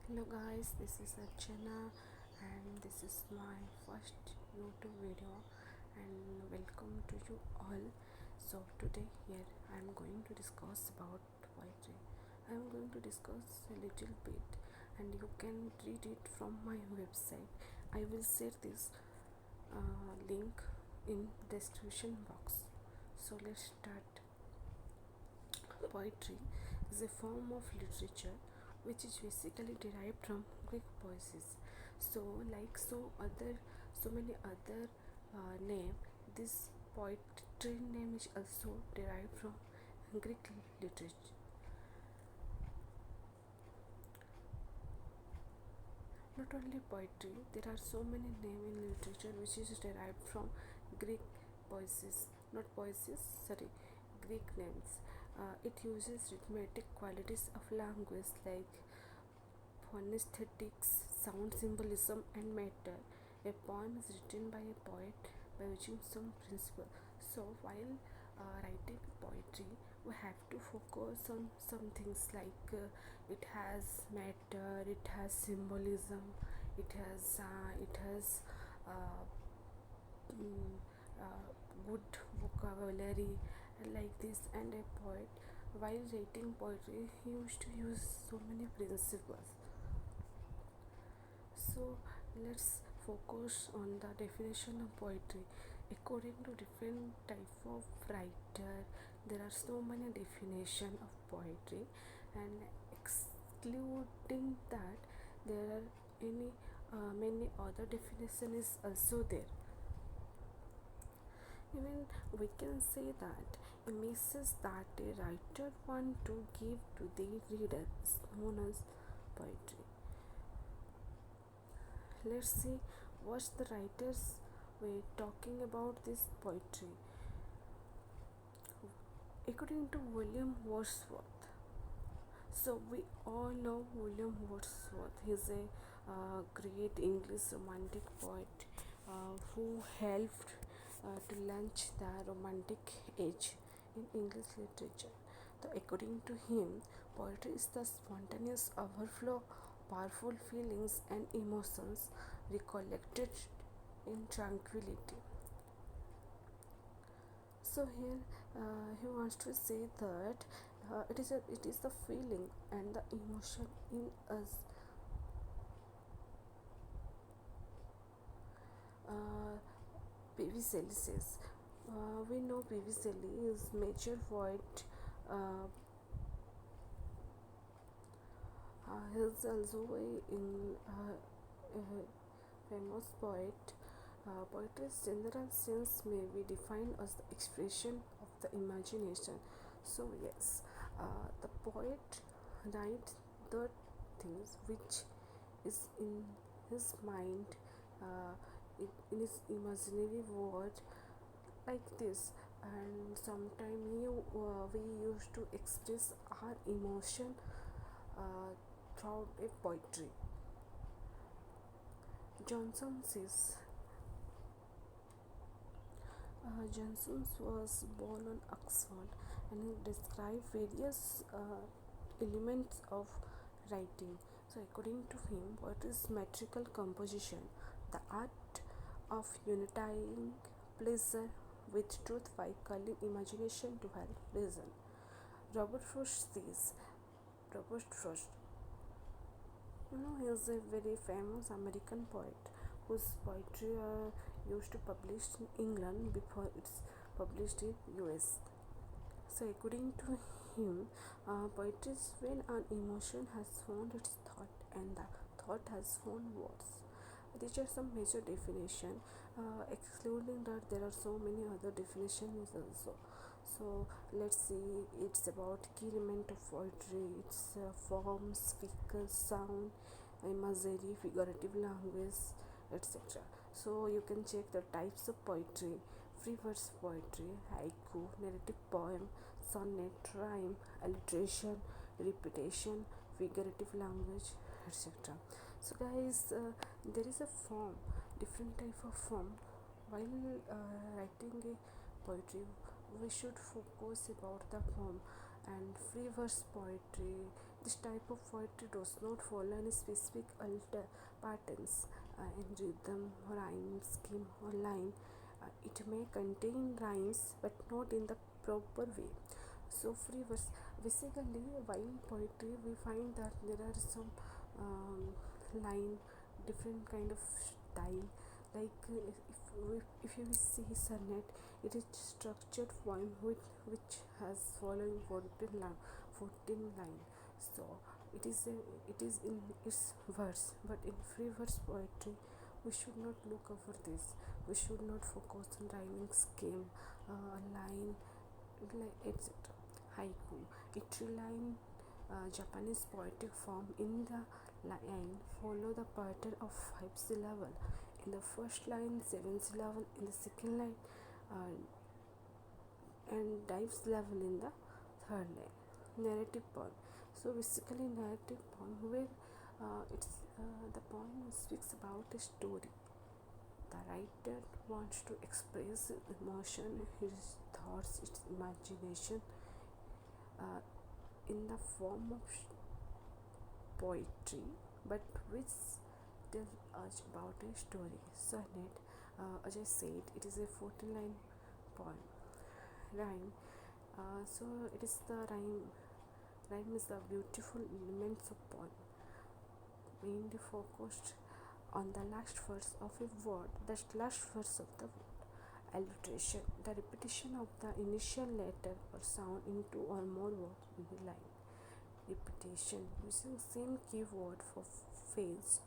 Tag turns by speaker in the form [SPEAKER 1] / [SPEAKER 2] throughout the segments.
[SPEAKER 1] Hello guys, this is Archana and this is my first YouTube video and welcome to you all. So today here I am going to discuss about poetry. I am going to discuss a little bit and you can read it from my website. I will share this link in description box. So let's start. Poetry is a form of literature which is basically derived from Greek poesis. So many other name, this poetry name is also derived from Greek literature. Not only poetry, there are so many names in literature which is derived from Greek poesis, not poesis, sorry, Greek names. It uses rhythmic qualities of language like phonetics, sound symbolism, and matter. A poem is written by a poet by using some principle. So while writing poetry, we have to focus on some things like it has matter, it has symbolism, it has uh, mm, uh, good vocabulary like this. And a poet, while writing poetry, he used to use so many principles. So let's focus on the definition of poetry. According to different type of writer, there are so many definition of poetry, and excluding that, there are any many other definition is also there. Even we can say that a message that a writer want to give to the reader is known as poetry. Let's see what the writers were talking about this poetry. According to William Wordsworth, so we all know William Wordsworth. He's a great English romantic poet who helped to launch the romantic age in English literature. So according to him, poetry is the spontaneous overflow, powerful feelings and emotions recollected in tranquility. So here he wants to say that it is the feeling and the emotion in us. uh, P.V. Shelley says, we know P.V. Shelley is major poet. uh, he is also a famous poet. Poetry's general sense may be defined as the expression of the imagination. So yes, the poet writes the things which is in his mind, uh, in his imaginary world, like this. And sometimes we used to express our emotion uh, throughout a poetry. Johnson says, Johnson was born on Oxford and he described various elements of writing. So, according to him, what is metrical composition? The art of unifying pleasure with truth by calling imagination to help reason. Robert Frost says, Robert Frost, he is a very famous American poet whose poetry used to publish in England before it's published in US. So, according to him, poetry is when an emotion has found its thought and the thought has found words. These are some major definition. Excluding that, there are so many other definitions also. So let's see. It's about key element of poetry. It's forms, figures, sound, imagery, figurative language, etc. So you can check the types of poetry: free verse poetry, haiku, narrative poem, sonnet, rhyme, alliteration, repetition, figurative language, etc. So guys, there is a form, different type of form. While writing a poetry, we should focus about the form. And free verse poetry, This type of poetry does not follow any specific alter patterns in rhythm, rhyme, scheme, or line. It may contain rhymes but not in the proper way. So free verse, basically while poetry we find that there are some line, different kind of style, like if you see sonnet, it is structured poem with which has following 14 line. So it is in its verse, but in free verse poetry we should not look over this. We should not focus on rhyming scheme, line, like etc. Haiku, it rely Japanese poetic form. In the line follow the pattern of 5 syllable in the first line, 7 syllable in the second line, uh, and 5 syllable in the third line. Narrative poem. So basically narrative poem where it's the poem speaks about a story. The writer wants to express his emotion, his thoughts, its imagination, uh, in the form of poetry, but which tells us about a story. Sonnet, as I said, it is a 14 line poem. Rhyme, so it is the rhyme. Rhyme is the beautiful elements of poem, mainly focused on the last verse of a word, the last verse of the word. Alliteration, the repetition of the initial letter or sound into or more words in the line. Repetition, using same keyword for phrase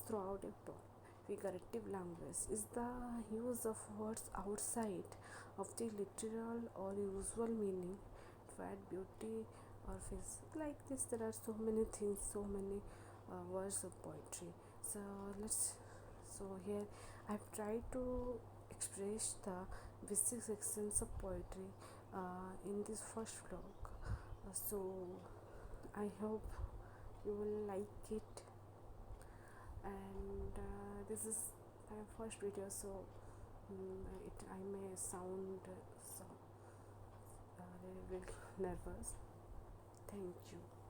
[SPEAKER 1] throughout a poem. Figurative language is the use of words outside of the literal or usual meaning to add beauty or face. Like this, there are so many things, so many words of poetry. So let's. So here I've tried to express the basic sections of poetry in this first vlog. So I hope you will like it, and this is my first video, so I may sound so a little bit nervous. Thank you.